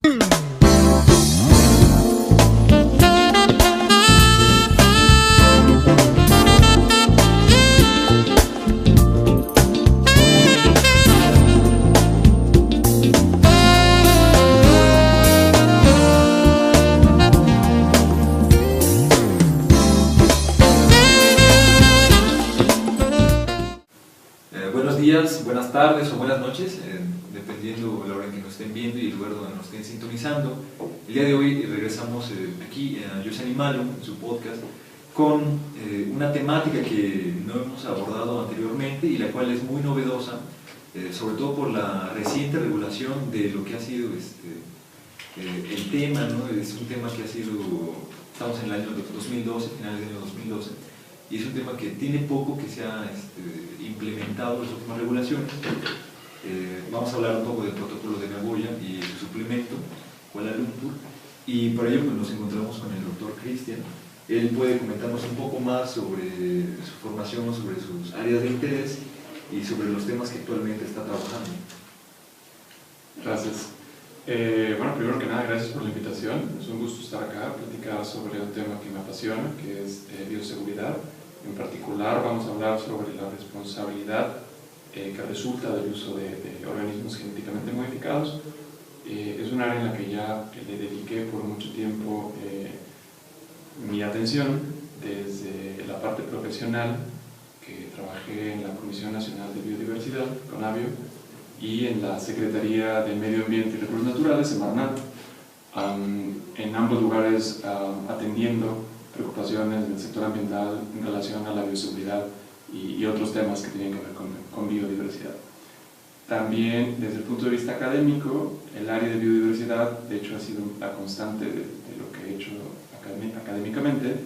Buenos días, buenas tardes o buenas noches, dependiendo de la hora en que nos estén viendo y el lugar donde nos estén sintonizando. El día de hoy regresamos aquí a Yo Soy Animalo, en su podcast, con una temática que no hemos abordado anteriormente y la cual es muy novedosa, sobre todo por la reciente regulación de lo que ha sido el tema, ¿no? Es un tema que ha sido, estamos en el año 2012, finales del año 2012, y es un tema que tiene poco que se ha implementado en las últimas regulaciones. Vamos a hablar un poco del protocolo de Nagoya y su suplemento, Kuala Lumpur, y por ello pues, nos encontramos con el doctor Cristian. Él puede comentarnos un poco más sobre su formación, sobre sus áreas de interés y sobre los temas que actualmente está trabajando. Gracias. Bueno, primero que nada, gracias por la invitación. Es un gusto estar acá, platicar sobre un tema que me apasiona, que es bioseguridad. En particular vamos a hablar sobre la responsabilidad que resulta del uso de organismos genéticamente modificados. Es un área en la que ya le dediqué por mucho tiempo mi atención, desde la parte profesional, que trabajé en la Comisión Nacional de Biodiversidad, CONABIO, y en la Secretaría de Medio Ambiente y Recursos Naturales, Semarnat, en ambos lugares atendiendo preocupaciones del sector ambiental en relación a la bioseguridad y otros temas que tienen que ver con biodiversidad. También desde el punto de vista académico, el área de biodiversidad de hecho ha sido la constante de lo que he hecho académicamente.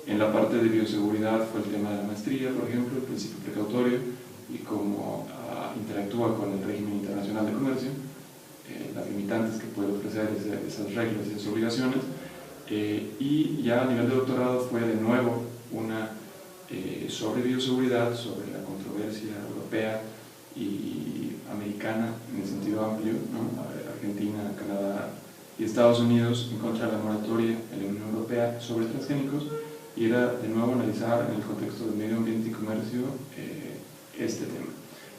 En la parte de bioseguridad fue el tema de la maestría, por ejemplo, el principio precautorio y cómo interactúa con el régimen internacional de comercio, las limitantes que puede ofrecer esas reglas y esas obligaciones. Y ya a nivel de doctorado fue de nuevo una sobre bioseguridad, sobre la controversia europea y americana en el sentido amplio, ¿no? Argentina, Canadá y Estados Unidos en contra de la moratoria en la Unión Europea sobre transgénicos, y era de nuevo analizar en el contexto del medio ambiente y comercio este tema.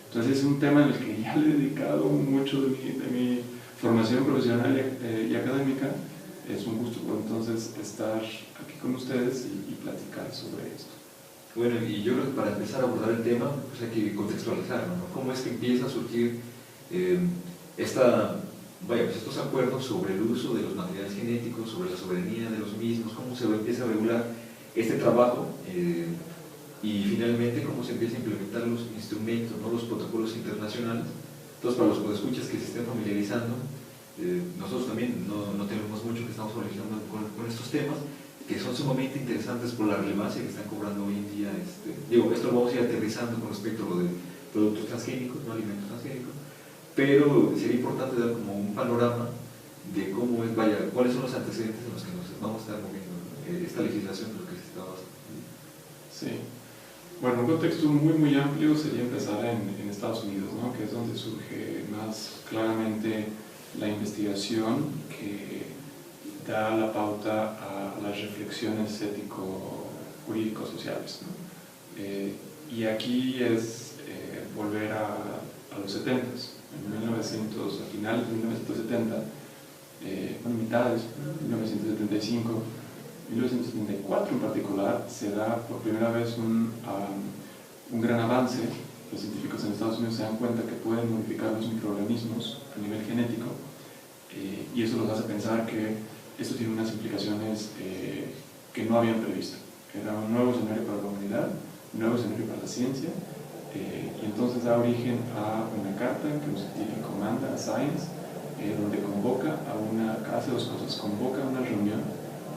Entonces es un tema en el que ya le he dedicado mucho de mi formación profesional y académica. Es un gusto por entonces estar aquí con ustedes y platicar sobre esto. Bueno, y yo creo que para empezar a abordar el tema, pues hay que contextualizarlo, ¿no? ¿Cómo es que empieza a surgir estos acuerdos sobre el uso de los materiales genéticos, sobre la soberanía de los mismos, cómo se empieza a regular este trabajo y finalmente cómo se empieza a implementar los instrumentos, ¿no? Los protocolos internacionales? Entonces, para los podescuchas que se estén familiarizando, nosotros también no tenemos mucho que estamos familiarizando con estos temas, que son sumamente interesantes por la relevancia que están cobrando hoy en día. Esto lo vamos a ir aterrizando con respecto a lo de productos transgénicos, no alimentos transgénicos, pero sería importante dar como un panorama de cómo es, cuáles son los antecedentes en los que nos vamos a estar moviendo esta legislación de lo que se está basando. Sí. Bueno, un contexto muy amplio sería empezar en Estados Unidos, ¿no? Que es donde surge más claramente la investigación que da la pauta a las reflexiones ético-jurídico-sociales, ¿no? Y aquí es volver a los 70s, a finales de 1970, mitades, 1975, 1974 en particular, se da por primera vez un gran avance. Los científicos en Estados Unidos se dan cuenta que pueden modificar los microorganismos a nivel genético, y eso los hace pensar que esto tiene unas implicaciones que no habían previsto. Era un nuevo escenario para la humanidad, un nuevo escenario para la ciencia, y entonces da origen a una carta que un científico manda a Science, donde hace dos cosas: convoca una reunión,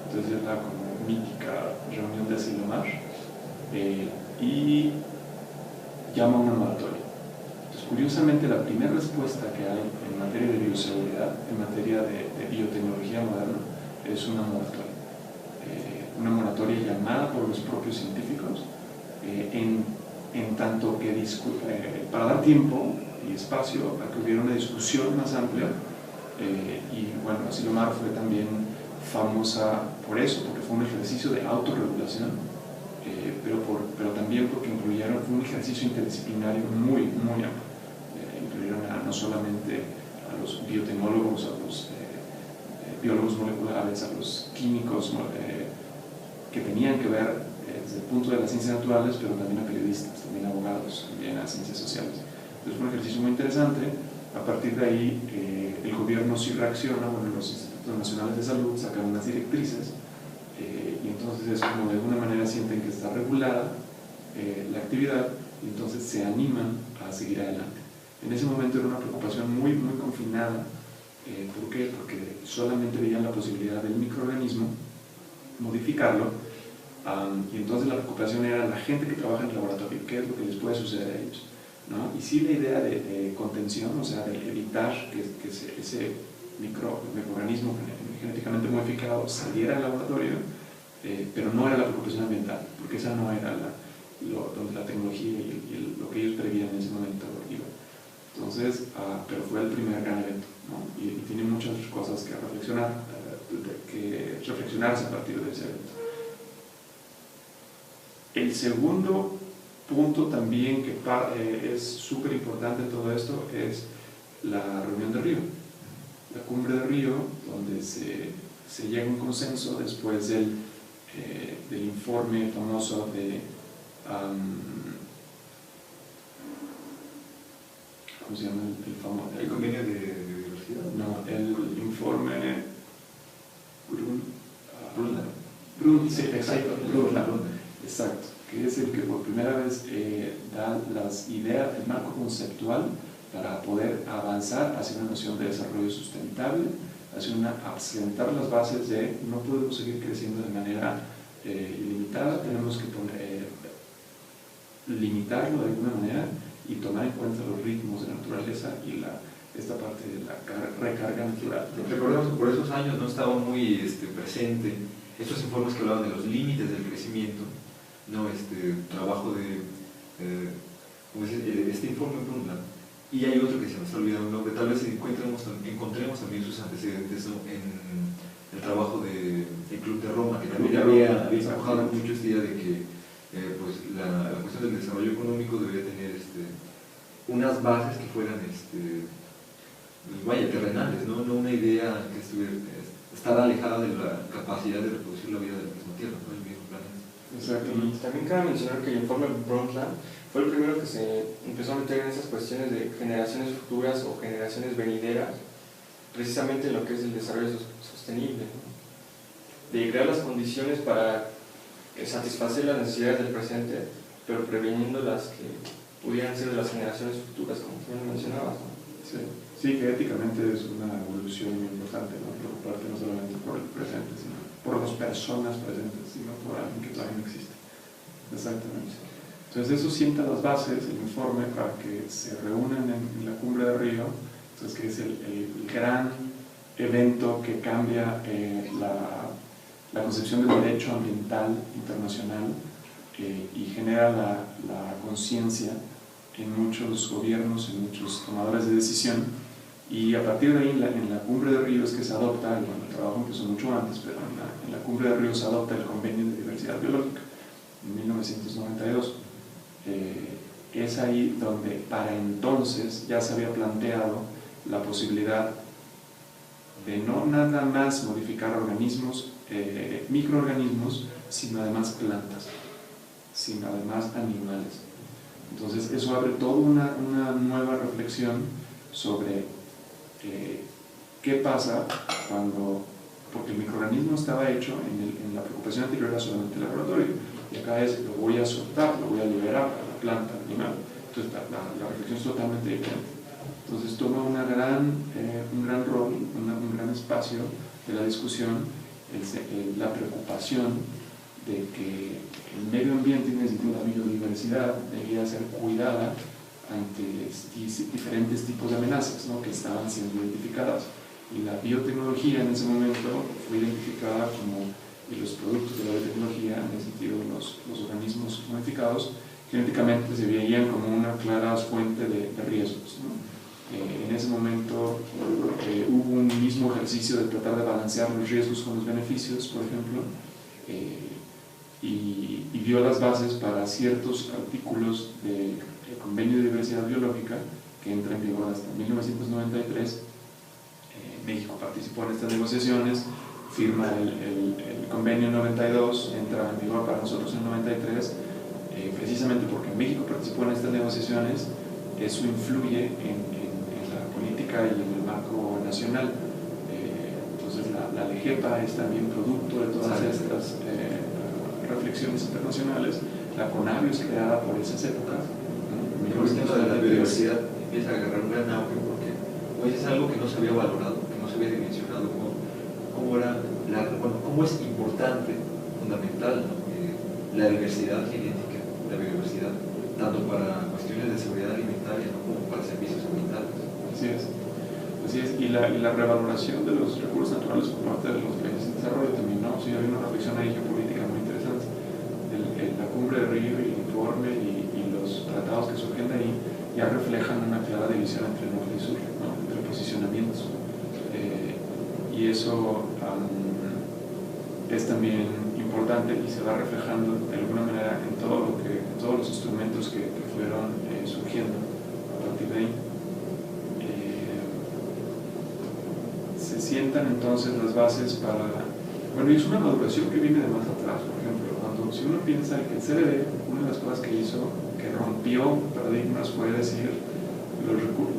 entonces es la mítica reunión de Asilomar, y llama a una moratoria. Entonces, curiosamente, la primera respuesta que hay en materia de bioseguridad, en materia de biotecnología moderna, es una moratoria. Una moratoria llamada por los propios científicos, en tanto que para dar tiempo y espacio a que hubiera una discusión más amplia Y bueno, Asilomar fue también famosa por eso, porque fue un ejercicio de autorregulación, pero también porque fue un ejercicio interdisciplinario muy, muy amplio. Incluyeron no solamente a los biotecnólogos, a los biólogos moleculares, a los químicos que tenían que ver desde el punto de las ciencias naturales, pero también a periodistas, también a abogados, también a ciencias sociales. Entonces fue un ejercicio muy interesante. A partir de ahí el gobierno sí reacciona, bueno, los institutos nacionales de salud sacan unas directrices y entonces es como de alguna manera sienten que está regulada la actividad y entonces se animan a seguir adelante. En ese momento era una preocupación muy, muy confinada. ¿Por qué? Porque solamente veían la posibilidad del microorganismo modificarlo y entonces la preocupación era la gente que trabaja en el laboratorio, qué es lo que les puede suceder a ellos, ¿no? Y sí la idea de contención, o sea, de evitar que ese microorganismo genéticamente modificado saliera del laboratorio, pero no era la preocupación ambiental, porque esa no era donde la tecnología y lo que ellos prevían en ese momento iba. Entonces, pero fue el primer gran evento, ¿no? Y tiene muchas cosas que reflexionarse a partir de ese evento. El segundo punto también que es súper importante en todo esto es la reunión de Río, la cumbre de Río, donde se llega a un consenso después del informe famoso de ¿cómo se llama el famoso? ¿El convenio de biodiversidad? No, el informe Brundtland. Sí, exacto, Brundtland. Exacto, que es el que por primera vez da las ideas, el marco conceptual para poder avanzar hacia una noción de desarrollo sustentable, sentar las bases de no podemos seguir creciendo de manera ilimitada, tenemos que limitarlo de alguna manera y tomar en cuenta los ritmos de la naturaleza y esta parte de la recarga natural. Recordemos que por esos años no estaba muy presente estos informes que hablaban de los límites del crecimiento, ¿no? Trabajo de este informe Brundtland, y hay otro que se nos está olvidando el nombre, tal vez encontremos también sus antecedentes, ¿no? En el trabajo del Club de Roma, que también había empujado mucho esta idea de que pues la cuestión del desarrollo económico debería tener unas bases que fueran terrenales, ¿no? No una idea que estar alejada de la capacidad de reproducir la vida de la misma Tierra, ¿no? El mismo planeta. Exactamente. Y también cabe mencionar que el informe Brundtland fue el primero que se empezó a meter en esas cuestiones de generaciones futuras o generaciones venideras, precisamente en lo que es el desarrollo sostenible, ¿no? De crear las condiciones para satisfacer las necesidades del presente, pero previniendo las que pudieran ser de las generaciones futuras, como tú mencionabas, ¿no? Sí, que éticamente es una evolución muy importante, ¿no? Preocuparte no solamente por el presente, sino por las personas presentes, sino por alguien que todavía no existe. Exactamente. Entonces eso sienta las bases, el informe, para que se reúnan en la cumbre de Río, entonces que es el gran evento que cambia la concepción del derecho ambiental internacional y genera la conciencia en muchos gobiernos, en muchos tomadores de decisión, y a partir de ahí en la cumbre de Río es que se adopta, bueno, el trabajo empezó mucho antes, pero en la cumbre de Río se adopta el Convenio de Diversidad Biológica en 1992. Es ahí donde para entonces ya se había planteado la posibilidad de no nada más modificar organismos, microorganismos, sino además plantas, sino además animales. Entonces eso abre toda una nueva reflexión sobre qué pasa cuando, porque el microorganismo estaba hecho en la preocupación anterior era solamente el laboratorio, y acá es lo voy a soltar, lo voy a liberar a la planta, al animal. Entonces la reflexión es totalmente diferente. Entonces toma un gran rol, un gran espacio de la discusión, la preocupación de que el medio ambiente, en sentido la biodiversidad, debía ser cuidada ante diferentes tipos de amenazas, ¿no? Que estaban siendo identificadas. Y la biotecnología en ese momento fue identificada como los productos de la biotecnología, en el sentido de los organismos modificados, genéticamente se veían como una clara fuente de riesgos, ¿no? En ese momento hubo un mismo ejercicio de tratar de balancear los riesgos con los beneficios, por ejemplo, y dio las bases para ciertos artículos del Convenio de Diversidad Biológica que entra en vigor hasta 1993. México participó en estas negociaciones, firma el Convenio 92, entra en vigor para nosotros en 93, precisamente porque México participó en estas negociaciones. Eso influye en la política y en el marco nacional. Entonces la LEGEPA es también producto de todas estas reflexiones internacionales. La CONABIO es creada por esas épocas. El tema de la biodiversidad empieza a agarrar un gran auge porque hoy es algo que no se había valorado, que no se había dimensionado cómo es importante, fundamental, ¿no? La diversidad genética, la biodiversidad, tanto para cuestiones de seguridad alimentaria, ¿no? Como para servicios ambientales. Así es. Y la revaloración de los recursos naturales por parte de los países en desarrollo también, ¿no? Sí, hay una reflexión ahí geopolítica muy interesante. La cumbre de Río y el informe y los tratados que surgen de ahí ya reflejan una clara división entre norte y sur, ¿no? Entre posicionamientos. Y eso es también importante y se va reflejando de alguna manera en todos los instrumentos que fueron surgiendo a partir de ahí. Se sientan entonces las bases para... Bueno, y es una maduración que viene de más atrás. Por ejemplo, si uno piensa que el CBD, una de las cosas que hizo, que rompió paradigmas, fue decir,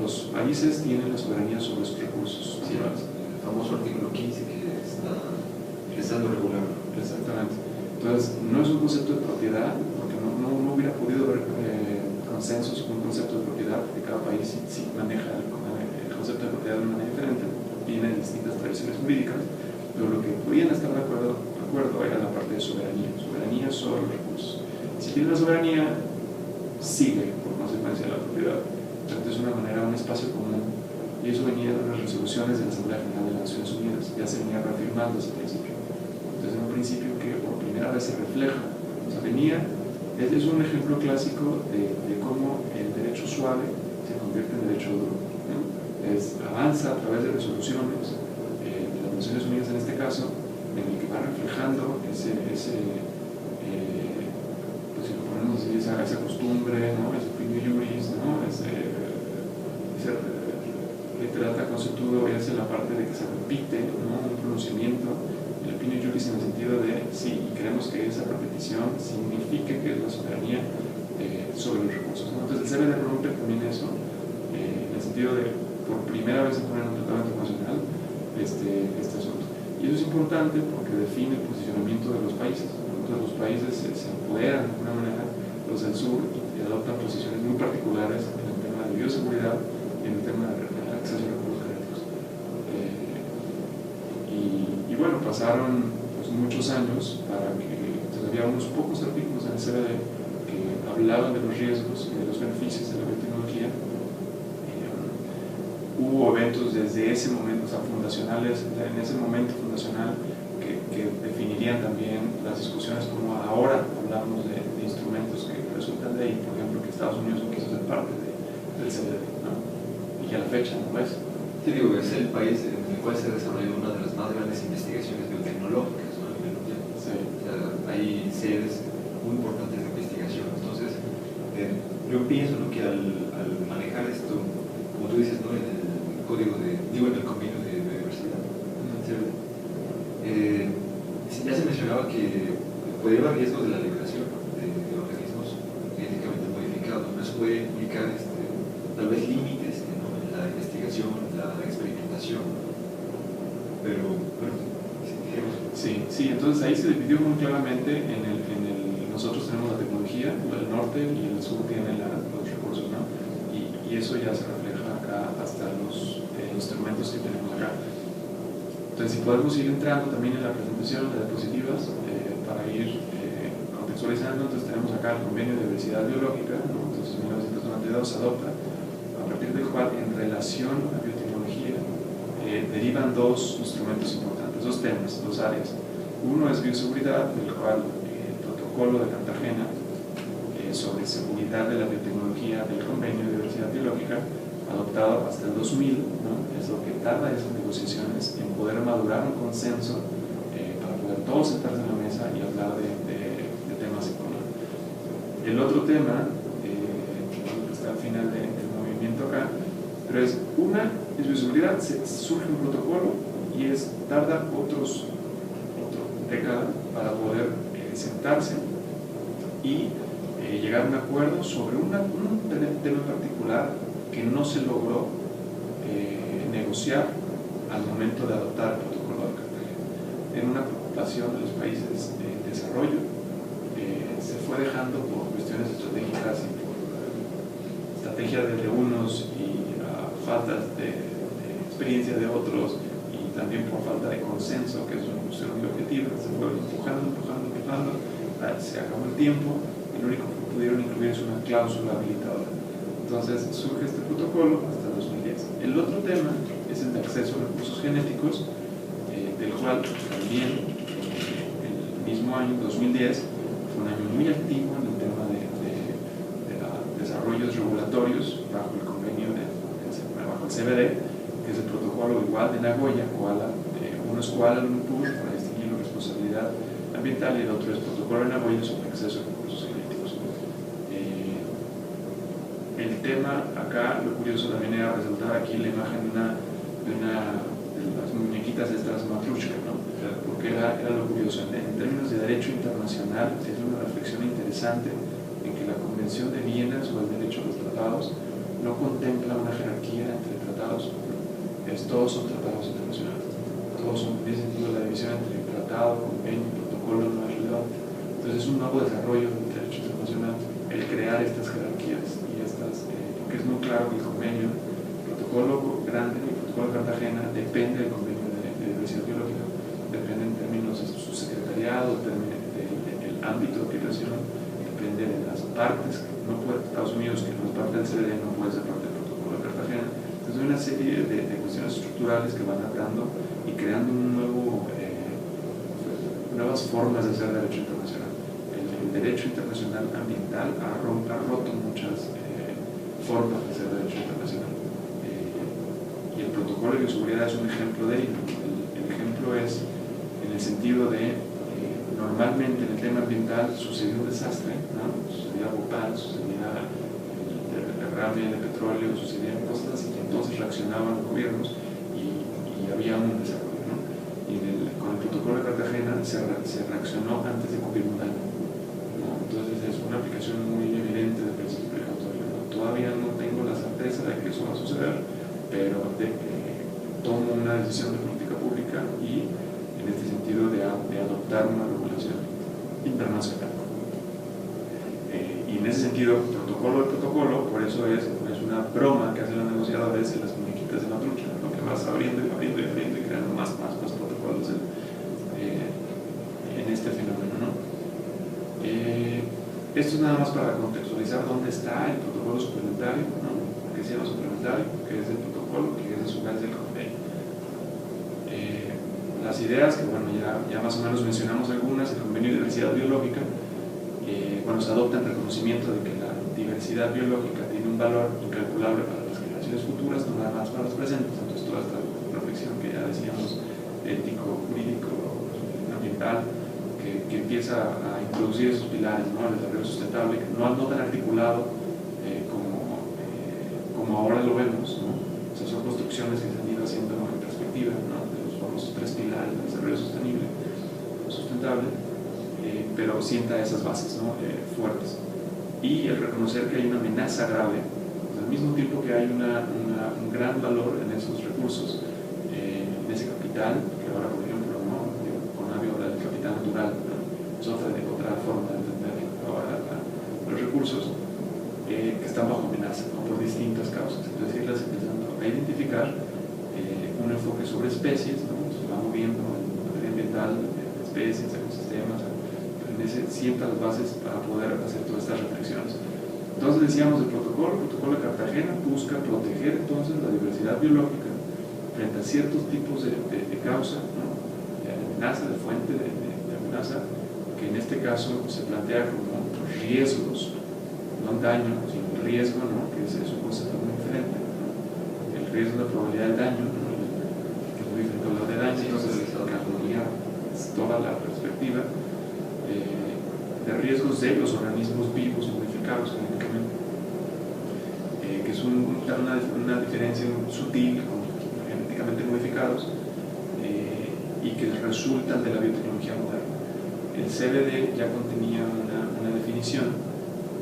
los países tienen la soberanía sobre sus recursos naturales. El famoso artículo 15 que está empezando a regular. Exactamente. Entonces, no es un concepto de propiedad, porque no hubiera podido haber consensos con un concepto de propiedad, porque cada país sí maneja el concepto de propiedad de una manera diferente, tiene distintas tradiciones jurídicas, pero lo que podían estar de acuerdo era la parte de soberanía sobre los recursos. Si tiene la soberanía, sigue por consecuencia la propiedad. Entonces, de una manera, un espacio común, y eso venía de las resoluciones de la Asamblea General de las Naciones Unidas, ya se venía reafirmando ese principio. Entonces, un principio que por primera vez se refleja, o sea, es un ejemplo clásico de cómo el derecho suave se convierte en derecho duro, ¿no? Avanza a través de resoluciones de las Naciones Unidas en este caso, en el que va reflejando pues si lo ponemos así, esa costumbre, ¿no? Ese opinio juris, ¿no? Ese literata conceptudo es en la parte de que se repite, ¿no? Un pronunciamiento, el opinio juris en el sentido de sí, creemos que esa repetición significa que es la soberanía sobre los recursos, ¿no? Entonces el CBD rompe también eso, en el sentido de por primera vez se pone en un tratado internacional este asunto. Y eso es importante porque define el posicionamiento de los países. Entonces los países se empoderan de alguna manera, los del sur, y adoptan posiciones muy particulares en el tema de bioseguridad y en el tema del acceso a recursos genéticos. Y bueno, pasaron pues, muchos años para que entonces, había unos pocos artículos en el CBD que hablaban de los riesgos y de los beneficios de la biotecnología. Hubo eventos desde ese momento, o sea, fundacionales, en ese momento fundacional, que definirían también las discusiones como ahora hablamos de instrumentos que resultan de ahí, por ejemplo, que Estados Unidos no quiso ser parte del CBD, ¿no? Y que a la fecha no es. Te digo, es el país en el cual se desarrolló una de las más grandes investigaciones biotecnológicas, ¿no? A nivel mundial. Sí. O sea, hay sedes muy importantes de investigación. Entonces, yo pienso, ¿no? Que al manejar esto, como tú dices, ¿no? En el código en el convenio de biodiversidad, ya se mencionaba que podría haber riesgos de la liberación de organismos genéticamente modificados, ¿no? Eso puede implicar tal vez límites, ¿no? En la investigación, la experimentación, pero sí, entonces ahí se dividió muy claramente nosotros tenemos la tecnología, el norte y el sur tienen los recursos, ¿no? Y eso ya se refleja acá hasta los instrumentos que tenemos acá. Entonces, si podemos ir entrando también en la presentación de diapositivas para ir contextualizando, entonces tenemos acá el Convenio de Diversidad Biológica, ¿no? Entonces, en 1992 se adopta, a partir del cual, en relación a la biotecnología, derivan dos instrumentos importantes, dos temas, dos áreas. Uno es bioseguridad, del cual el protocolo de Cartagena sobre seguridad de la biotecnología del Convenio de Diversidad Biológica adoptado hasta el 2000, ¿no? Es lo que tarda esas negociaciones en poder madurar un consenso para poder todos sentarse en la mesa y hablar de temas económicos. El otro tema, que está al final del movimiento acá, pero es en bioseguridad surge un protocolo y tarda otra década para poder sentarse y llegar a un acuerdo sobre un tema particular que no se logró negociar al momento de adoptar el protocolo de Cartagena. En una preocupación de los países en desarrollo, se fue dejando por cuestiones estratégicas y por estrategias de unos y faltas de experiencia de otros y también por falta de consenso, que es un objetivo, se fue empujando, se acabó el tiempo y lo único que pudieron incluir es una cláusula habilitadora. Entonces surge este protocolo hasta el 2010. El otro tema es el de acceso a recursos genéticos, del cual también el mismo año, 2010, fue un año muy activo en el tema de desarrollos regulatorios bajo el convenio bajo el CBD, que es el protocolo igual de Nagoya, uno es Kuala Lumpur para distinguir la responsabilidad ambiental y el otro es protocolo de Nagoya sobre acceso a recursos genéticos. El tema acá, lo curioso también era resaltar aquí la imagen de las muñequitas estas matrushka, ¿no? Porque era lo curioso. En términos de derecho internacional, es una reflexión interesante en que la Convención de Viena sobre el derecho a los tratados no contempla una jerarquía entre tratados, todos son tratados internacionales. Todos son, en ese sentido, la división entre tratado, convenio, protocolo no es relevante. Entonces es un nuevo desarrollo del derecho internacional el crear estas jerarquías y porque es muy claro que el convenio, el protocolo grande, el protocolo de Cartagena, depende del convenio de diversidad biológica, depende en términos de su secretariado, depende del ámbito de aplicación, depende de las partes, no puede, Estados Unidos, que no es parte del CBD, no puede ser parte del protocolo de Cartagena. Entonces hay una serie de cuestiones estructurales que van atando y creando nuevas formas de hacer derecho internacional. El derecho internacional ambiental ha roto muchas formas de hacer derecho internacional. Y el protocolo de bioseguridad es un ejemplo de ello. El ejemplo es en el sentido de normalmente en el tema ambiental sucedió un desastre, ¿no? Sucedía Bhopal, sucedía el derrame de petróleo, sucedían cosas así, y entonces reaccionaban los gobiernos y había un desarrollo, ¿no? Y con el protocolo de Cartagena se reaccionó antes de cumplir un daño, ¿no? Entonces es una aplicación muy evidente del principio precautorio, ¿no? Todavía no tengo la certeza de que eso va a suceder, pero tomo una decisión de política pública y en este sentido de adoptar una regulación internacional. Y en ese sentido, protocolo de protocolo, por eso es una broma que hacen los negociadores en las muñequitas de Matrushka, ¿no? Que vas abriendo y creando más protocolos en este fenómeno, ¿no? Esto es nada más para contextualizar dónde está el protocolo suplementario, ¿no? ¿Por qué se llama suplementario? ¿Qué es el protocolo? ¿Qué es a su vez el convenio? Las ideas, que bueno, ya más o menos mencionamos algunas, el convenio de diversidad biológica, cuando se adopta el reconocimiento de que la diversidad biológica tiene un valor incalculable para las generaciones futuras, no nada más para los presentes. Entonces toda esta reflexión que ya decíamos, ético, jurídico, ambiental, que empieza a introducir esos pilares, ¿no? El desarrollo sustentable, que no tan articulado como ahora lo vemos, ¿no? O sea, son construcciones que se han ido haciendo en perspectiva, ¿no? De los famosos 3 pilares del desarrollo sustentable, pero sienta esas bases, ¿no? Fuertes. Y el reconocer que hay una amenaza grave, pues, al mismo tiempo que hay un gran valor en esos recursos, en ese capital, que ahora, por ejemplo, ¿no? Conavio habla del capital natural, ¿no? Es otra forma de entender ahora los recursos que están bajo amenaza, ¿no? Por distintas causas. Entonces, irlas empezando a identificar un enfoque sobre especies, ¿no? Se va moviendo en materia ambiental, especies, ecosistemas, sienta las bases para poder hacer todas estas reflexiones. Entonces decíamos el protocolo de Cartagena busca proteger entonces la diversidad biológica frente a ciertos tipos de causa, ¿no? De amenaza, de fuente de amenaza, que en este caso se plantea como riesgos, no daño, sino riesgo, ¿no? Que es un concepto muy diferente, ¿no? riesgo, la probabilidad del daño, ¿no? Que es muy diferente a hablar de daño, entonces la armonía es toda la perspectiva de riesgos de los organismos vivos modificados genéticamente, que es una diferencia sutil con genéticamente modificados y que resultan de la biotecnología moderna. El CBD ya contenía una definición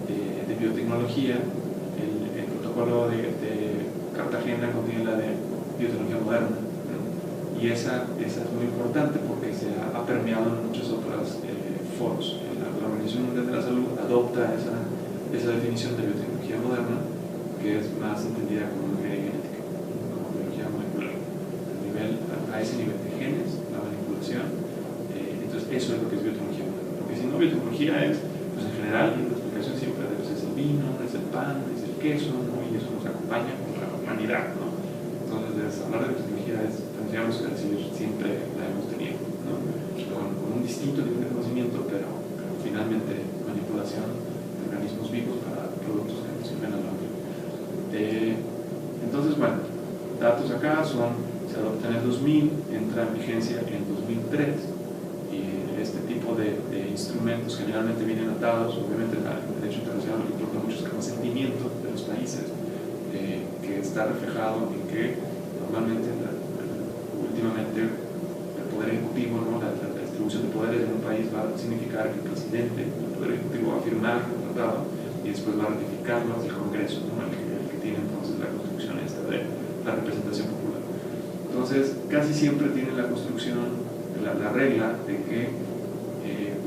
de biotecnología, el protocolo de Cartagena contiene la de biotecnología moderna, ¿no? Y esa es muy importante porque se ha permeado en muchos otros foros. La Organización Mundial de la Salud adopta esa definición de biotecnología moderna, que es más entendida como ingeniería genética, como biología molecular, a ese nivel de genes, la manipulación. Entonces eso es lo que es biotecnología moderna, porque si no, biotecnología es, pues en general, y la explicación siempre de, pues, es el vino, es el pan, es el queso, ¿no? Y eso nos acompaña con la humanidad, ¿no? Entonces hablar de biotecnología tendríamos que decir, siempre la hemos tenido, ¿no? Con un distinto nivel de conocimiento, pero finalmente manipulación de organismos vivos para productos que nos sirven al hombre. Entonces, bueno, datos acá se adopta en el 2000, entra en vigencia en el 2003, y este tipo de instrumentos generalmente vienen atados, obviamente el derecho internacional lo que importa mucho es el consentimiento de los países, que está reflejado en que normalmente, últimamente, el poder ejecutivo, ¿no? La distribución de poderes en un país va a significar que el presidente, el poder ejecutivo, va a firmar un tratado y después va a ratificarlo el Congreso, ¿no? el que tiene entonces la construcción esta de la representación popular. Entonces, casi siempre tiene la construcción, la regla de que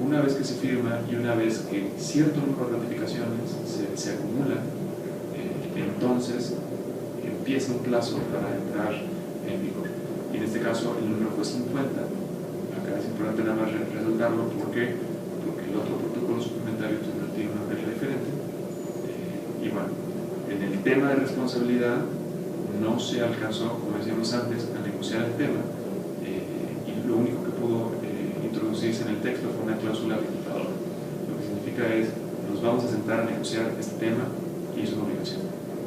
una vez que se firma y una vez que cierto número de ratificaciones se acumulan, entonces empieza un plazo para entrar en vigor. Y en este caso el número fue 50. Acá es importante nada más resaltarlo. ¿Por qué? Porque el otro protocolo suplementario tiene una regla diferente. Y bueno, en el tema de responsabilidad no se alcanzó, como decíamos antes, a negociar el tema, y lo único que pudo introducirse en el texto fue una cláusula limitadora. Lo que significa es, nos vamos a sentar a negociar este tema y es una obligación,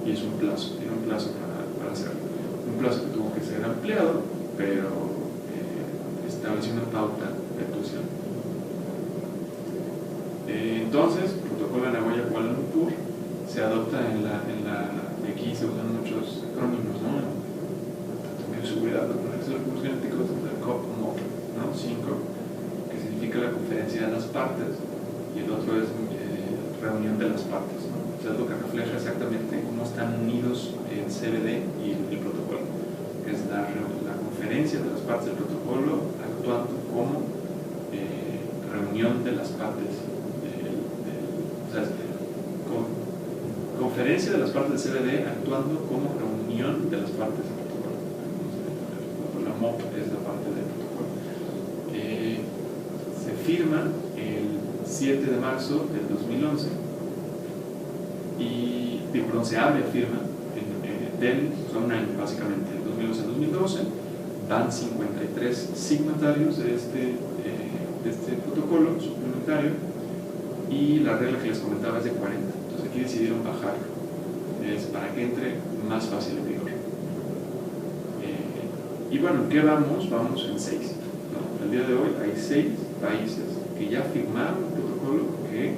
y es un plazo, tiene un plazo para hacerlo. Un plazo que tuvo que ser ampliado, pero estableció una pauta de actuación. Entonces, el protocolo de Nagoya Kuala Lumpur se adopta y aquí se usan muchos acrónimos, ¿no? Tanto en bioseguridad, como en recursos genéticos, el COP-MOP, ¿no? 5, que significa la conferencia de las partes, y el otro es reunión de las partes, ¿no? O sea, es lo que refleja exactamente cómo están unidos el CBD y el protocolo. Es la conferencia de las partes del protocolo actuando como reunión de las partes o sea, conferencia de las partes del CBD actuando como reunión de las partes del protocolo. La MOP es la parte del protocolo. Se firma el 7 de marzo del 2011 y se abre firma son un año básicamente, del 2011 al 2012, van 53 signatarios de este protocolo suplementario, y la regla que les comentaba es de 40. Entonces aquí decidieron bajar, es para que entre más fácil en vigor. Y bueno, ¿en qué vamos? Vamos en 6, ¿no? El día de hoy hay 6 países que ya firmaron el protocolo, que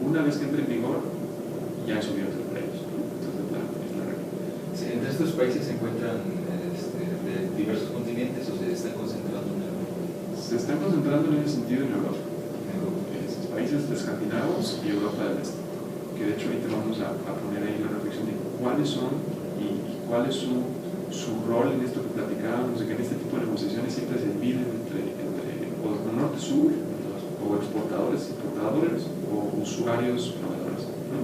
una vez que entre en vigor ya subió a 3 países, ¿no? Entonces es la regla. Sí, entre estos países se encuentran de diversos continentes, o se están concentrando en Europa. Se están concentrando en ese sentido en Europa. Esos países escandinavos y Europa del Este, que de hecho ahorita vamos a poner ahí la reflexión de cuáles son y cuál es su rol en esto que platicábamos, de que en este tipo de negociaciones siempre se dividen entre o norte-sur, o exportadores, importadores, o usuarios, proveedores, ¿no?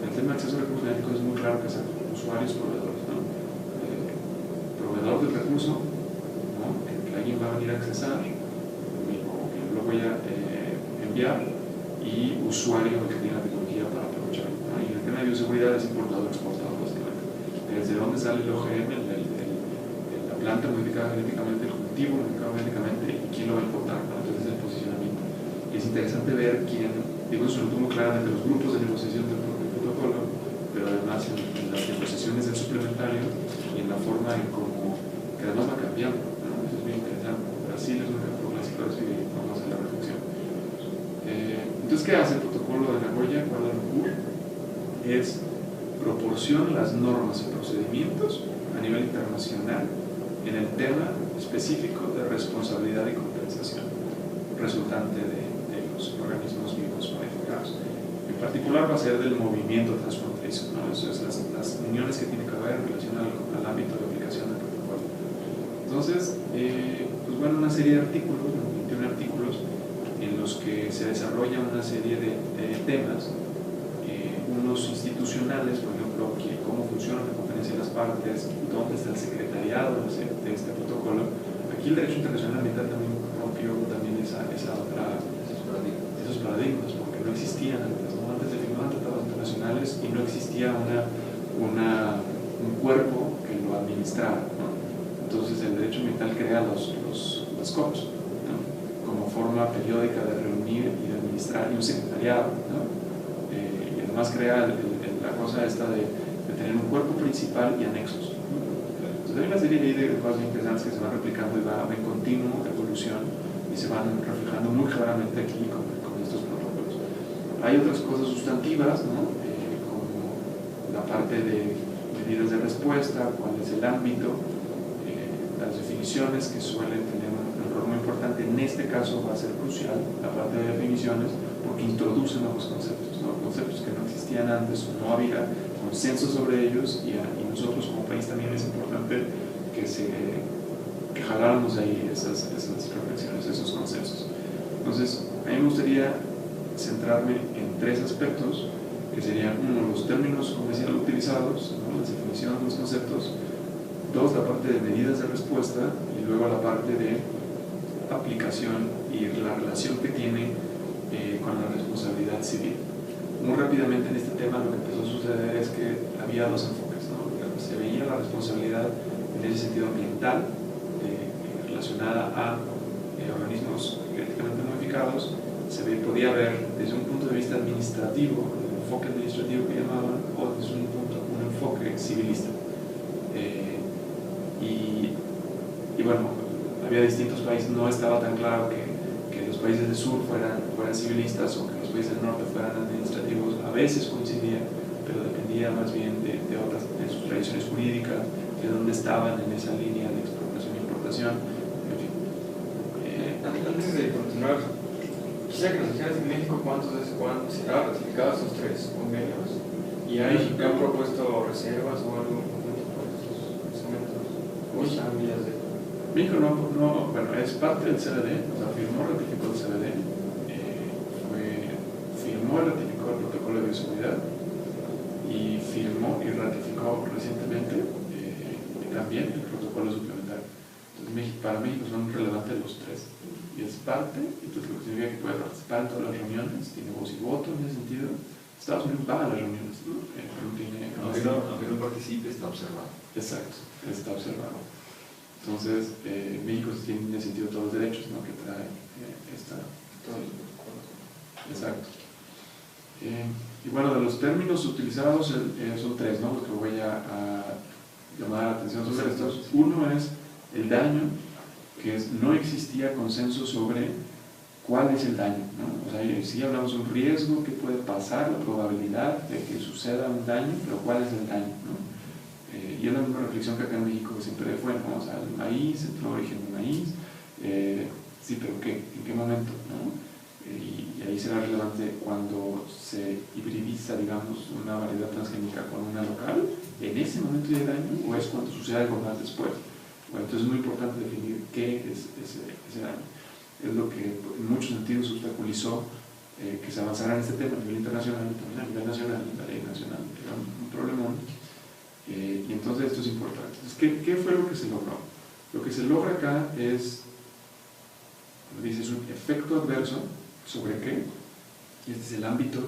El tema de acceso a recursos genéticos es muy claro que sea usuarios, proveedores, ¿no? Proveedor del recurso, ¿no? Que alguien va a venir a accesar, o que yo lo voy a enviar, y usuario que tiene la tecnología para aprovechar, ¿no? Y el tema de bioseguridad es importador, exportador, básicamente. Desde dónde sale el OGM, la planta modificada genéticamente, el cultivo modificado genéticamente, y quién lo va a importar, ¿no? Entonces es el posicionamiento. Y es interesante ver quién, digo, eso lo tuvo claramente los grupos de negociación del protocolo, pero además en las negociaciones del suplementario, y en la forma en cómo, que además va cambiando, ¿no? Eso es bien interesante. Brasil es un ejemplo clásico de eso y vamos a hacer la reflexión. Entonces, ¿qué hace el protocolo de Nagoya, Kuala Lumpur? Es proporciona las normas y procedimientos a nivel internacional en el tema específico de responsabilidad y compensación resultante de los organismos vivos modificados. En particular va a ser del movimiento transfronterizo, ¿no? Eso es las uniones que tiene que haber en relación al ámbito de aplicación del protocolo. Entonces, pues bueno, una serie de artículos, 21 artículos, en los que se desarrolla una serie de temas, unos institucionales, por ejemplo, cómo funciona la conferencia de las partes, dónde está el secretariado de este protocolo. Aquí el derecho internacional ambiental también rompió también esos paradigmas, porque no existían antes, ¿no? Antes se firmaban tratados internacionales y no existía un cuerpo que lo administrara, ¿no? Entonces el derecho ambiental crea las COPs, ¿no? Como forma periódica de reunir y de administrar, y un secretariado, ¿no? Y además crea la cosa esta de tener un cuerpo principal y anexos, ¿no? Entonces hay una serie de cosas interesantes que se van replicando y va en continua evolución y se van reflejando muy claramente aquí con estos protocolos. Hay otras cosas sustantivas, ¿no? Como la parte de medidas de respuesta, cuál es el ámbito, las definiciones que suelen tener un rol muy importante. En este caso va a ser crucial la parte de definiciones porque introducen nuevos conceptos, ¿no? Conceptos que no existían antes o no había consenso sobre ellos y nosotros como país también es importante que jaláramos de ahí esas reflexiones, esos consensos. Entonces, a mí me gustaría centrarme en tres aspectos que serían, uno, los términos comerciales utilizados, ¿no? Las definiciones, los conceptos; dos, la parte de medidas de respuesta; y luego la parte de aplicación y la relación que tiene con la responsabilidad civil. Muy rápidamente en este tema lo que empezó a suceder es que había dos enfoques, ¿no? Se veía la responsabilidad en ese sentido ambiental relacionada a organismos genéticamente modificados. Podía ver desde un punto de vista administrativo, el enfoque administrativo que llamaban, o desde un enfoque civilista. Y bueno, había distintos países, no estaba tan claro que los países del sur fueran civilistas o que los países del norte fueran administrativos. A veces coincidía, pero dependía más bien de sus tradiciones jurídicas, de dónde estaban en esa línea de expropiación e importación, en fin. Antes de continuar, quisiera que nos dijeras en México cuántos se han ratificado estos tres convenios y han propuesto reservas o algo por estos instrumentos o están en vías de... México bueno, es parte del CBD, o sea, ratificó el CBD, firmó y ratificó el protocolo de bioseguridad y firmó y ratificó recientemente también el protocolo suplementario. Entonces, para México son relevantes los tres y es parte, entonces lo que significa que puede participar en todas las reuniones, tiene voz y voto en ese sentido. Estados Unidos va a las reuniones, ¿no? Aunque no participe, está observado. Exacto, está observado. Entonces, México tiene en ese sentido todos los derechos, ¿no? Que trae Exacto. Y bueno, de los términos utilizados son tres, ¿no? Los que voy a llamar la atención sobre estos. Uno es el daño, que no existía consenso sobre cuál es el daño, ¿no? O sea, sí hablamos de un riesgo que puede pasar, la probabilidad de que suceda un daño, pero ¿cuál es el daño, no? Y es la misma reflexión que acá en México siempre fue, ¿no? O sea, el maíz, el origen del maíz, sí, pero ¿qué? ¿En qué momento, no? Y ahí será relevante cuando se hibridiza, digamos, una variedad transgénica con una local, ¿en ese momento hay daño o es cuando sucede algo más después? Bueno, entonces es muy importante definir qué es ese daño. Es lo que en muchos sentidos obstaculizó que se avanzara en este tema a nivel internacional y también a nivel nacional, la ley nacional, que era un problemón. Y entonces esto es importante. Entonces, ¿qué fue lo que se logró? Lo que se logra acá es, dice, es un efecto adverso. ¿Sobre qué? Y este es el ámbito,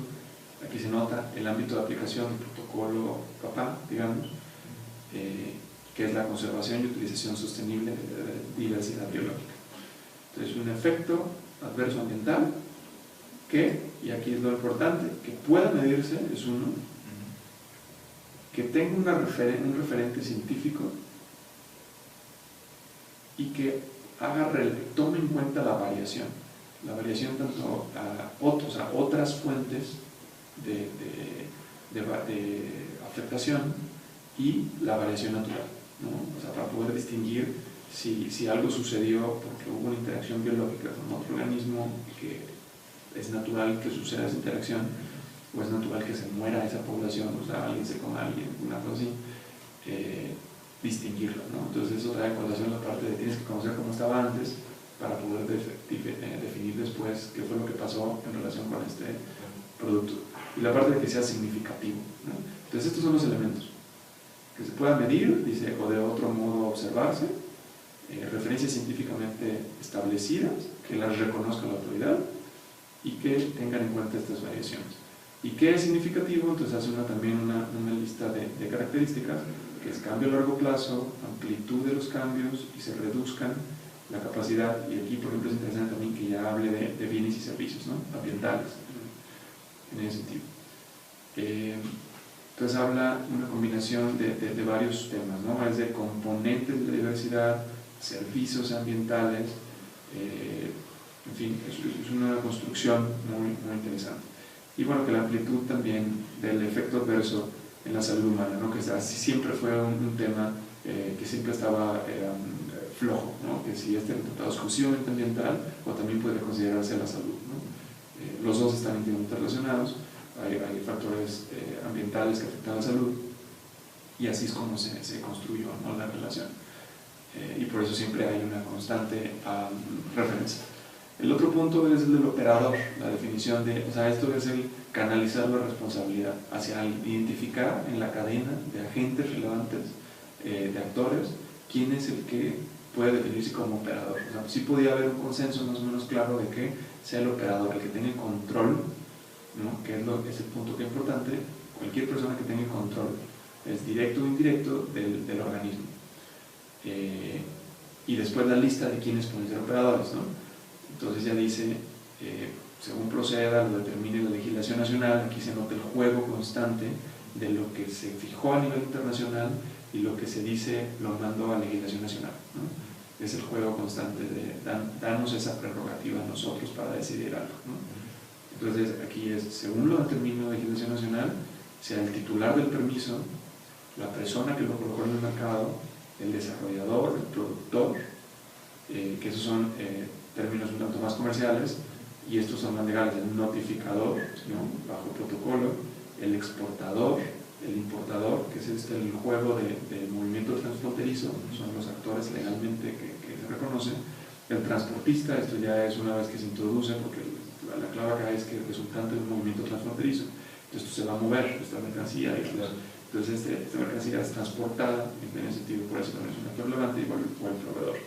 aquí se nota el ámbito de aplicación del protocolo PAPA, digamos, que es la conservación y utilización sostenible de la diversidad biológica. Entonces, un efecto adverso ambiental que, y aquí es lo importante, que pueda medirse, es uno, que tenga un referente científico y que tome en cuenta la variación tanto a otras fuentes de afectación y la variación natural, ¿no? O sea, para poder distinguir si algo sucedió porque hubo una interacción biológica con otro organismo que es natural que suceda esa interacción, o es natural que se muera esa población, o sea, alguien se coma a alguien, una cosa así, distinguirlo, ¿no? Entonces eso trae a colación la parte de tienes que conocer cómo estaba antes para poder definir después qué fue lo que pasó en relación con este producto. Y la parte de que sea significativo, ¿no? Entonces estos son los elementos. Que se pueda medir, dice, o de otro modo observarse, referencias científicamente establecidas, que las reconozca la autoridad y que tengan en cuenta estas variaciones. ¿Y qué es significativo? Entonces hace también una lista de características, que es cambio a largo plazo, amplitud de los cambios y se reduzcan la capacidad, y aquí por ejemplo es interesante también que ya hable de bienes y servicios, ¿no? Ambientales, en ese sentido. Entonces habla una combinación de varios temas, ¿no? Es de componentes de la diversidad, servicios ambientales, en fin, es una construcción muy interesante. Y bueno, que la amplitud también del efecto adverso en la salud humana, ¿no? Que siempre fue un tema que siempre estaba flojo, ¿no? Que si este tratado exclusivamente ambiental o también puede considerarse la salud, ¿no? Los dos están íntimamente relacionados, hay factores ambientales que afectan a la salud y así es como se construyó, ¿no? La relación. Y por eso siempre hay una constante referencia. El otro punto es el del operador, la definición de, o sea, esto es el canalizar la responsabilidad hacia identificar en la cadena de agentes relevantes, de actores, quién es el que puede definirse como operador. O sea, sí podía haber un consenso más o menos claro de que sea el operador, el que tenga control, ¿no? Que es el punto que es importante, cualquier persona que tenga control, es directo o indirecto del organismo. Y después la lista de quiénes pueden ser operadores, ¿no? Entonces ya dice, según proceda, lo determine la legislación nacional, aquí se nota el juego constante de lo que se fijó a nivel internacional y lo que se dice lo mandó a legislación nacional, ¿no? Es el juego constante de darnos esa prerrogativa a nosotros para decidir algo, ¿no? Entonces aquí es, según lo determina la legislación nacional, sea el titular del permiso, la persona que lo colocó en el mercado, el desarrollador, el productor, que esos son términos un tanto más comerciales, y estos son más legales, el notificador, ¿no? Bajo protocolo, el exportador, el importador, que es el juego del movimiento transfronterizo, son los actores legalmente que se reconocen, el transportista, esto ya es una vez que se introduce, porque la clave acá es que es resultante de un movimiento transfronterizo, entonces esto se va a mover, esta mercancía, entonces esta mercancía es transportada, en ese sentido, por eso también es un actor relevante, igual el proveedor.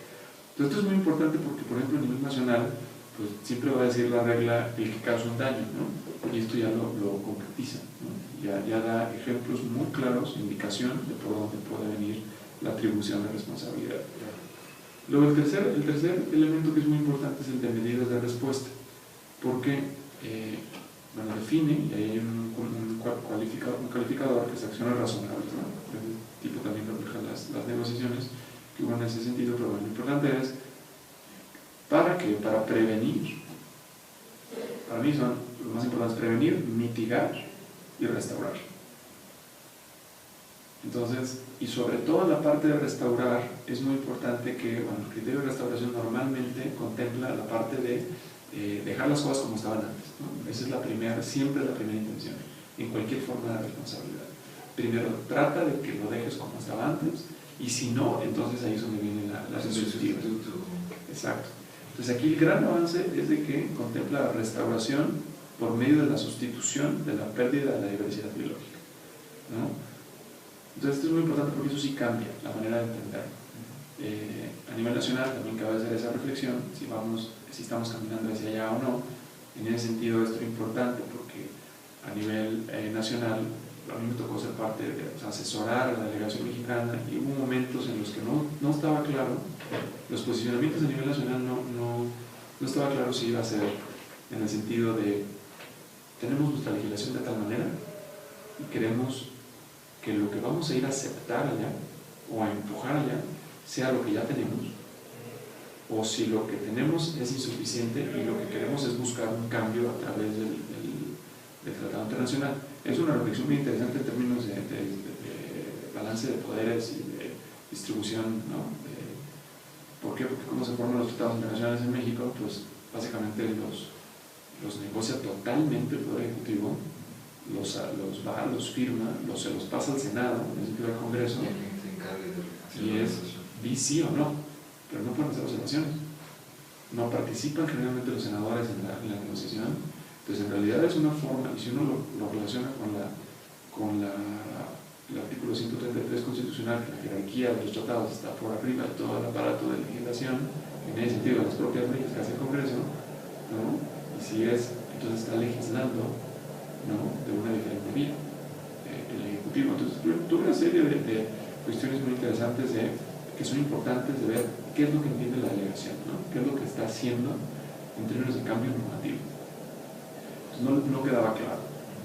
Entonces esto es muy importante porque, por ejemplo, a nivel nacional, pues siempre va a decir la regla el que causa un daño, ¿no? Y esto ya lo concretiza, ¿no? Ya da ejemplos muy claros, indicación de por dónde puede venir la atribución de responsabilidad. Luego el tercer elemento que es muy importante es el de medidas de respuesta, porque bueno, define, y ahí hay un calificador que es acciones razonables, ¿no? Ese tipo también refleja las negociaciones que hubo en ese sentido, pero bueno, lo importante es para prevenir, para mí son los más importantes: prevenir, mitigar y restaurar. Entonces, y sobre todo en la parte de restaurar, es muy importante que, bueno, el criterio de restauración normalmente contempla la parte de dejar las cosas como estaban antes, ¿no? Esa es siempre la primera intención, en cualquier forma de responsabilidad. Primero, trata de que lo dejes como estaba antes, y si no, entonces ahí es donde viene la sustitutiva. Exacto. Entonces aquí el gran avance es de que contempla la restauración por medio de la sustitución de la pérdida de la diversidad biológica, ¿no? Entonces esto es muy importante porque eso sí cambia la manera de entenderlo. A nivel nacional también cabe hacer esa reflexión, si estamos caminando hacia allá o no. En ese sentido esto es importante porque a nivel nacional a mí me tocó ser parte asesorar a la delegación mexicana, y hubo momentos en los que no estaba claro, los posicionamientos a nivel nacional no estaba claro si iba a ser en el sentido de tenemos nuestra legislación de tal manera y queremos que lo que vamos a ir a aceptar allá o a empujar allá sea lo que ya tenemos, o si lo que tenemos es insuficiente y lo que queremos es buscar un cambio a través del tratado internacional. Es una reflexión muy interesante en términos de balance de poderes y de distribución, ¿no? ¿Por qué? Porque cómo se forman los tratados internacionales en México, pues básicamente los negocia totalmente el Poder Ejecutivo, los firma, se los pasa al Senado, en el sentido del Congreso, y es sí o no, pero no pueden hacer observaciones. No participan generalmente los senadores en la negociación. Entonces, en realidad es una forma, y si uno lo relaciona con el artículo 133 constitucional, que la jerarquía de los tratados está por arriba de todo el aparato de legislación, en ese sentido, las propias leyes que hace el Congreso, ¿no? Y si entonces está legislando, ¿no?, de una diferente vía el Ejecutivo. Entonces, tuve una serie de cuestiones muy interesantes que son importantes de ver qué es lo que entiende la delegación, ¿no? Qué es lo que está haciendo en términos de cambio normativo. Pues no quedaba claro.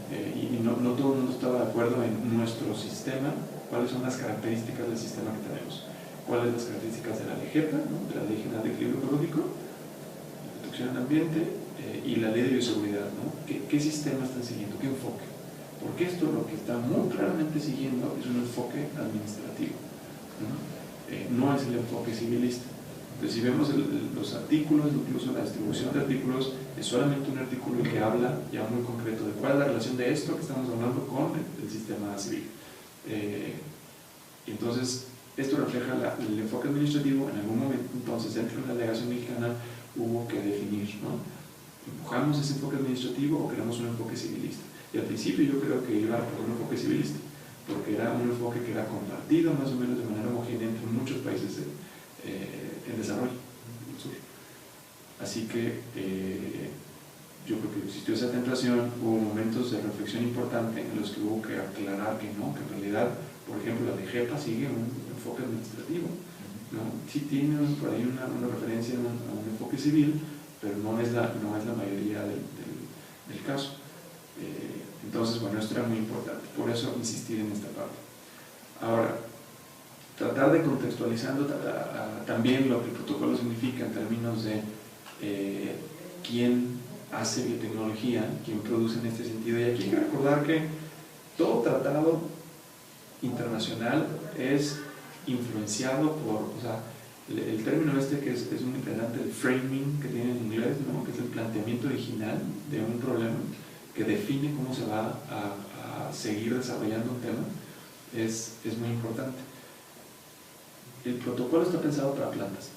Y no todo el mundo estaba de acuerdo en nuestro sistema, cuáles son las características del sistema que tenemos, cuáles las características de la LGEPA, ¿no?, de la Ley General de Equilibrio Ecológico, de protección del ambiente, y la Ley de Bioseguridad, ¿no? ¿Qué sistema están siguiendo? ¿Qué enfoque? Porque esto lo que está muy claramente siguiendo es un enfoque administrativo, ¿no? No es el enfoque civilista. Entonces, si vemos los artículos, incluso la distribución de artículos, es solamente un artículo que habla ya muy concreto de cuál es la relación de esto que estamos hablando con el sistema civil. Entonces, esto refleja el enfoque administrativo. En algún momento, entonces, dentro de la delegación mexicana hubo que definir, ¿no? ¿Empujamos ese enfoque administrativo o queremos un enfoque civilista? Y al principio yo creo que iba por un enfoque civilista, porque era un enfoque que era compartido más o menos de manera homogénea entre muchos países en desarrollo del sur. Así que yo creo que existió esa tentación. Hubo momentos de reflexión importante en los que hubo que aclarar que no, que en realidad, por ejemplo, la DGEPA sigue un enfoque administrativo, ¿no? Sí tiene por ahí una referencia a un enfoque civil, pero no es la mayoría del caso. Entonces, bueno, esto era muy importante, por eso insistir en esta parte. Ahora, tratar de contextualizando también lo que el protocolo significa en términos de quién hace biotecnología, quién produce en este sentido. Y aquí hay que recordar que todo tratado internacional es influenciado por, o sea, el término que es muy interesante, el framing que tiene en inglés, ¿no?, que es el planteamiento original de un problema que define cómo se va a seguir desarrollando un tema, es muy importante. El protocolo está pensado para plantas.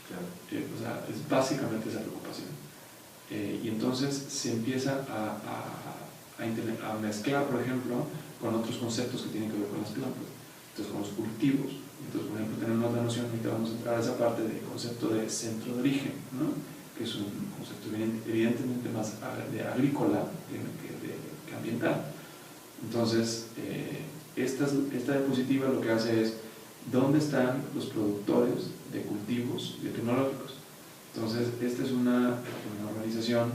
Claro. O sea, es básicamente esa preocupación. Y entonces se empieza a mezclar, por ejemplo, con otros conceptos que tienen que ver con las plantas. Entonces, con los cultivos. Entonces, por ejemplo, tenemos la noción, ahorita vamos a entrar a esa parte del concepto de centro de origen, ¿no?, que es un concepto evidentemente más agrícola que ambiental. Entonces, esta diapositiva lo que hace es dónde están los productores de cultivos biotecnológicos. Entonces, esta es una organización,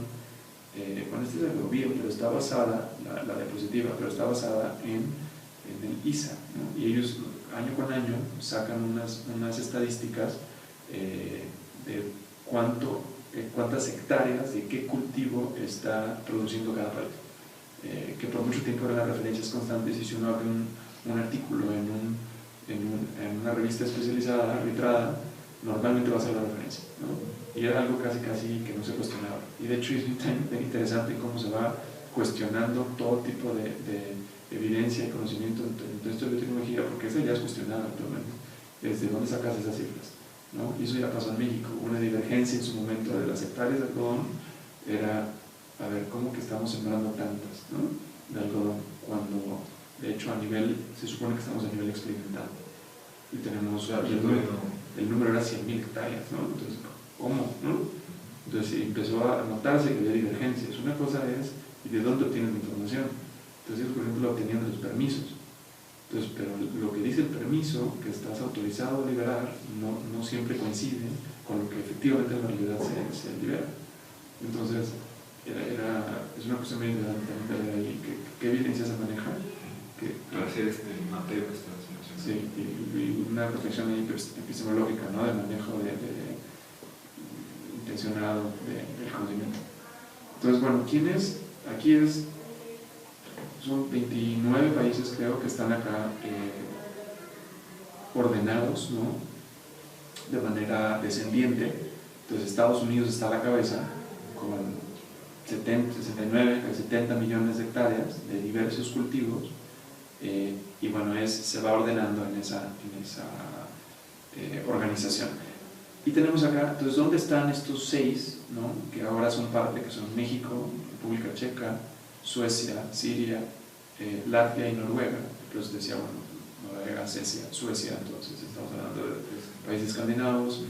bueno, este es el gobierno, pero está basada, la diapositiva, pero está basada en el ISA, ¿no? Y ellos año con año sacan unas estadísticas de cuántas hectáreas de qué cultivo está produciendo cada país, que por mucho tiempo eran las referencias constantes, y si uno abre un artículo en una revista especializada, arbitrada, normalmente va a ser la referencia, ¿no? Y era algo casi que no se cuestionaba. Y de hecho es interesante cómo se va cuestionando todo tipo de evidencia y conocimiento en esto de biotecnología, porque eso ya es cuestionado actualmente. ¿Desde dónde sacas esas cifras?, ¿no? Y eso ya pasó en México. Una divergencia en su momento de las hectáreas de algodón era, a ver, ¿cómo que estamos sembrando tantas, ¿no?, de algodón, cuando de hecho se supone que estamos a nivel experimental y tenemos el número era 100.000 hectáreas, ¿no? Entonces, ¿cómo?, ¿no? Entonces empezó a notarse que había divergencias. Una cosa es, ¿y de dónde obtienes la información? Entonces ellos, por ejemplo, obtenían de los permisos. Entonces, pero lo que dice el permiso que estás autorizado a liberar no siempre coincide con lo que efectivamente en la realidad se libera. Entonces, es una cuestión muy interesante también de ver ahí qué evidencia se maneja para hacer este mapeo de estas situaciones. Sí, y una reflexión epistemológica, ¿no? Del manejo intencionado del conocimiento. Entonces, bueno, son 29 países, creo, que están acá ordenados, ¿no? De manera descendiente. Entonces, Estados Unidos está a la cabeza con 69, 70 millones de hectáreas de diversos cultivos, y bueno, se va ordenando en esa organización. Y tenemos acá, entonces, ¿dónde están estos 6, ¿no? Que ahora son parte, que son México, República Checa, Suecia, Siria, Latvia y Noruega? Entonces decía, bueno, Noruega, Suecia, entonces estamos hablando de países escandinavos,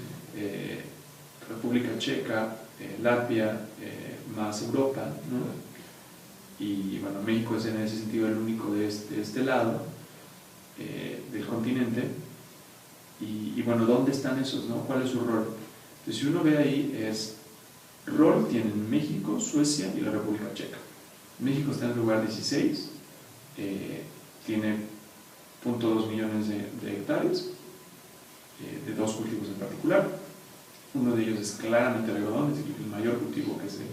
República Checa, Latvia, más Europa, ¿no? Y bueno, México es en ese sentido el único de este lado del continente. Y bueno, ¿dónde están esos, no? ¿Cuál es su rol? Entonces, si uno ve ahí, rol tienen México, Suecia y la República Checa. México está en el lugar 16, tiene 0.2 millones de hectáreas, de 2 cultivos en particular. Uno de ellos es claramente el algodón, es el mayor cultivo que se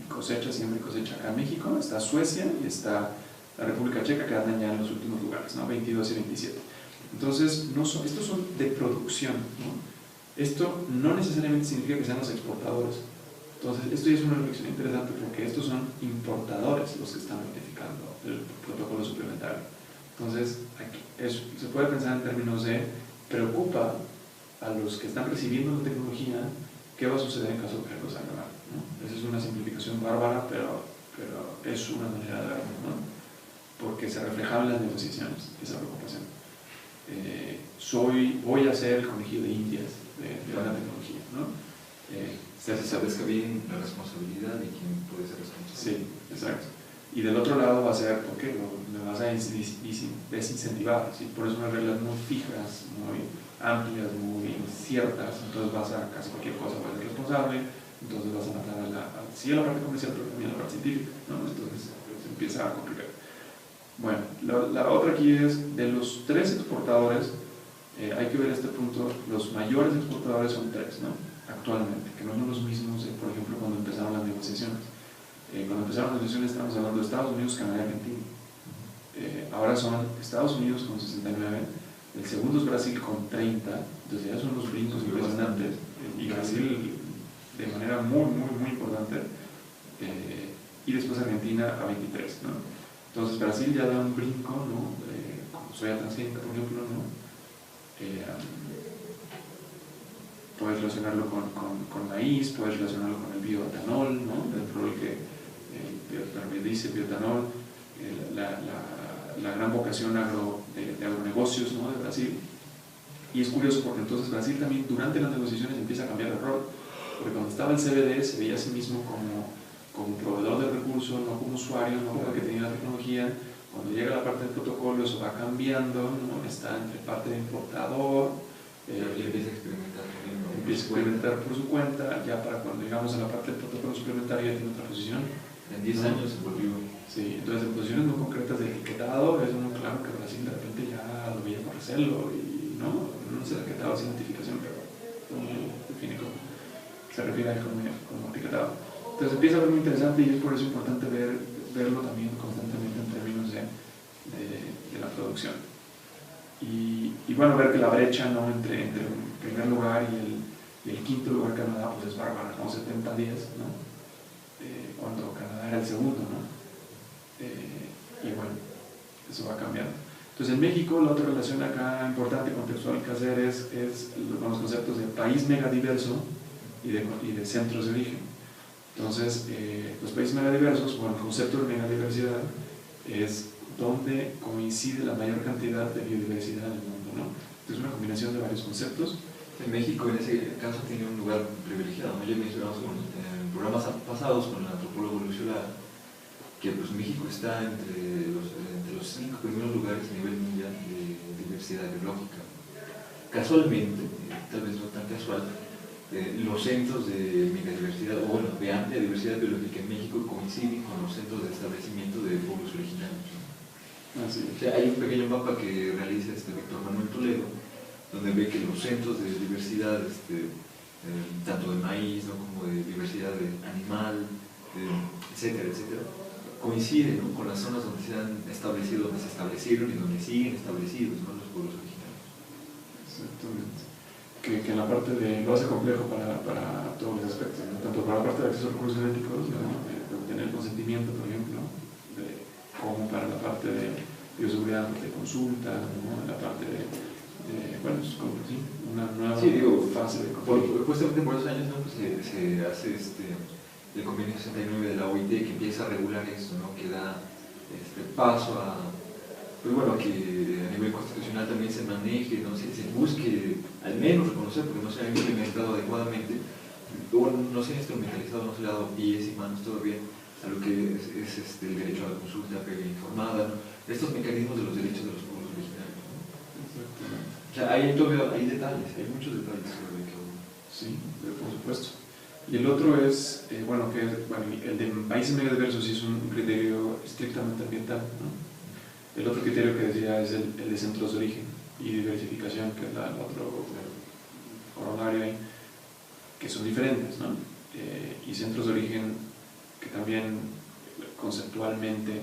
cosecha, siempre cosecha acá en México. Está Suecia y está la República Checa, que andan ya en los últimos lugares, ¿no? 22 y 27. Entonces, estos son de producción, ¿no? Esto no necesariamente significa que sean los exportadores. Entonces, esto ya es una reflexión interesante, porque estos son importadores los que están notificando el protocolo suplementario. Entonces, aquí se puede pensar en términos de preocupa a los que están recibiendo la tecnología qué va a suceder en caso de que algo salga mal, ¿no? Esa es una simplificación bárbara, pero es una manera de verlo, ¿no? Porque se reflejaba en las negociaciones esa preocupación. Voy a ser el conejillo de indias de la tecnología, ¿no? Sabes que bien la responsabilidad y quién puede ser responsable. Sí, exacto. Y del otro lado va a ser, ¿por qué? Me vas a desincentivar, ¿sí? Por eso unas reglas muy fijas, muy amplias, muy ciertas. Entonces vas a casi cualquier cosa, vas a ser responsable, entonces vas a matar a la parte comercial, pero también a la parte científica, ¿no? Entonces se empieza a complicar. Bueno, la otra aquí es, de los 3 exportadores, hay que ver este punto, los mayores exportadores son 3, ¿no? Actualmente, que no son los mismos, por ejemplo, cuando empezaron las negociaciones. Cuando empezaron las negociaciones estamos hablando de Estados Unidos, Canadá y Argentina. Ahora son Estados Unidos con 69, el segundo es Brasil con 30, entonces ya son los brincos impresionantes, y Brasil de manera muy, muy, muy importante, y después Argentina a 23, ¿no? Entonces Brasil ya da un brinco, ¿no? Como soya transgénica, por ejemplo, ¿no? Puedes relacionarlo con maíz, puedes relacionarlo con el bioetanol, ¿no? El rol que dice bioetanol, la gran vocación de agronegocios, ¿no? De Brasil. Y es curioso porque entonces Brasil también durante las negociaciones empieza a cambiar de rol, porque cuando estaba el CBD se veía a sí mismo como proveedor de recursos, no como usuario, no como el que tenía la tecnología. Cuando llega la parte del protocolo eso va cambiando, ¿no? Está entre parte de importador, empieza a experimentar por su cuenta, ya para cuando llegamos a la parte del protocolo suplementario ya tiene otra posición. En 10 años se volvió. Sí, entonces en posiciones muy concretas de etiquetado es muy claro que Brasil de repente ya lo veía Marcelo y no se etiquetado sin notificación, pero no define cómo se refiere a él como etiquetado. Entonces empieza a ver muy interesante y es por eso importante verlo también constantemente en términos de la producción. Y bueno, ver que la brecha, ¿no? entre el primer lugar y el quinto lugar, Canadá, pues es bárbara, ¿no? 70-10, ¿no? Cuando Canadá era el segundo, ¿no? Y bueno, eso va cambiando. Entonces en México la otra relación acá importante contextual que hacer es con los conceptos de país megadiverso y de centros de origen. Entonces los países megadiversos, bueno, el concepto de megadiversidad es donde coincide la mayor cantidad de biodiversidad en el mundo, ¿no? Es una combinación de varios conceptos. En México en ese caso tiene un lugar privilegiado, ¿no? Ya mencionamos en programas pasados con el antropólogo Lucio Lara que pues México está entre los 5 primeros lugares a nivel mundial de diversidad biológica. Casualmente, tal vez no tan casual, los centros de megadiversidad, o bueno, de amplia diversidad biológica en México coinciden con los centros de establecimiento de pueblos originarios, ¿no? Así O sea, hay un pequeño mapa que realiza Víctor Manuel Toledo, donde ve que los centros de diversidad, tanto de maíz, ¿no?, como de diversidad de animal, etcétera, etcétera, coinciden, ¿no?, con las zonas donde se han establecido, donde se establecieron y donde siguen establecidos, ¿no?, los pueblos originarios. Exactamente. Que en la parte de, lo hace complejo para todos los aspectos, ¿no? Tanto para la parte de acceso a recursos genéticos, ¿no?, de obtener consentimiento, por ejemplo, como para la parte de bioseguridad de consulta, ¿no?, en la parte de bueno, es como sí, una nueva fase de conflicto. Justamente por esos años, ¿no?, pues se hace el convenio 69 de la OIT, que empieza a regular esto, ¿no?, que da paso a, pues bueno, que a nivel constitucional también se maneje, ¿no?, se busque al menos reconocer, porque no se ha implementado adecuadamente, o no se ha instrumentalizado, no se le ha dado pies y manos todavía a lo que es el derecho a la consulta previa informada, ¿no?, estos mecanismos de los derechos de los pueblos originarios, ¿no? Exactamente. O sea, hay detalles, hay muchos detalles sobre el que... Sí, por supuesto. Y el otro es, bueno, el de países medio diversos sí es un criterio estrictamente ambiental, ¿no? El otro criterio que decía es el de centros de origen y diversificación, que es el otro corolario ahí, que son diferentes, ¿no? Y centros de origen que también conceptualmente,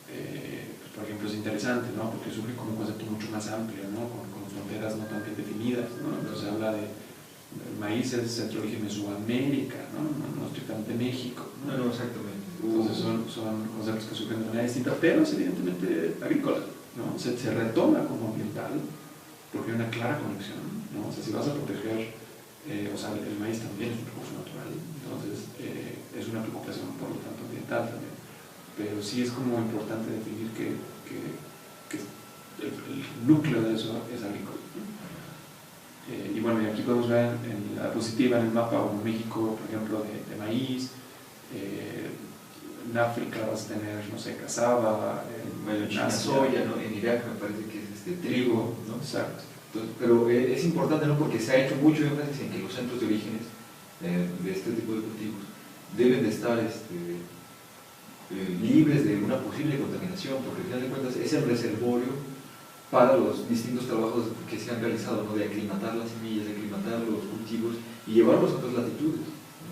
pues, por ejemplo, es interesante, ¿no?, porque surge como un concepto mucho más amplio, ¿no?, con fronteras no tan bien definidas, ¿no? Entonces habla de maíz, el centro de origen de Sudamérica, no estrictamente México, ¿no? No, exactamente. Entonces son conceptos que surgen de manera distinta, pero es evidentemente agrícola, ¿no? Se retoma como ambiental porque hay una clara conexión, ¿no? O sea, si vas a proteger, o sea, el maíz también es un recurso natural, entonces es una preocupación por lo tanto ambiental también, pero sí es como importante definir que el núcleo de eso es agrícola, ¿no? Y bueno, y aquí podemos ver en la diapositiva, en el mapa, o en México, por ejemplo, de maíz. En África vas a tener, no sé, cazaba, Bueno, en China soya, ¿no?, en Irak me parece que es trigo, ¿no? Exacto. Entonces, pero es importante, ¿no?, porque se ha hecho mucho énfasis en que los centros de orígenes de este tipo de cultivos deben de estar libres de una posible contaminación, porque al final de cuentas es el reservorio para los distintos trabajos que se han realizado, ¿no?, de aclimatar las semillas, de aclimatar los cultivos y llevarlos a otras latitudes.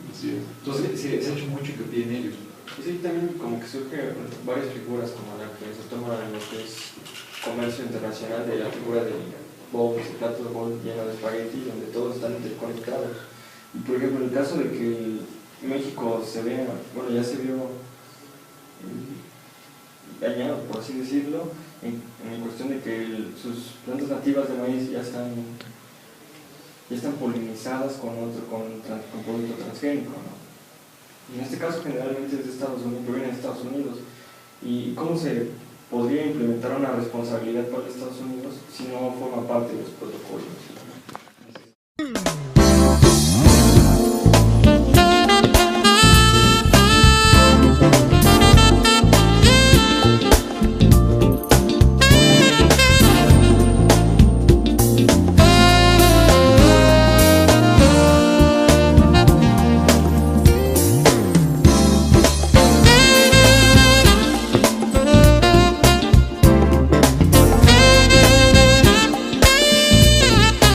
Así es. Entonces se ha hecho mucho hincapié en ellos. Y sí, también como que surgen varias figuras, como la que se toma en lo que es comercio internacional, de la figura del bowl, ese plato de bowl lleno de espagueti, donde todos están interconectados. Y por ejemplo, en el caso de que México se vea, bueno, ya se vio dañado, por así decirlo, en cuestión de que sus plantas nativas de maíz ya están polinizadas con producto transgénico, ¿no? En este caso generalmente es de Estados Unidos, proviene de Estados Unidos. ¿Y cómo se podría implementar una responsabilidad para Estados Unidos si no forma parte de los protocolos?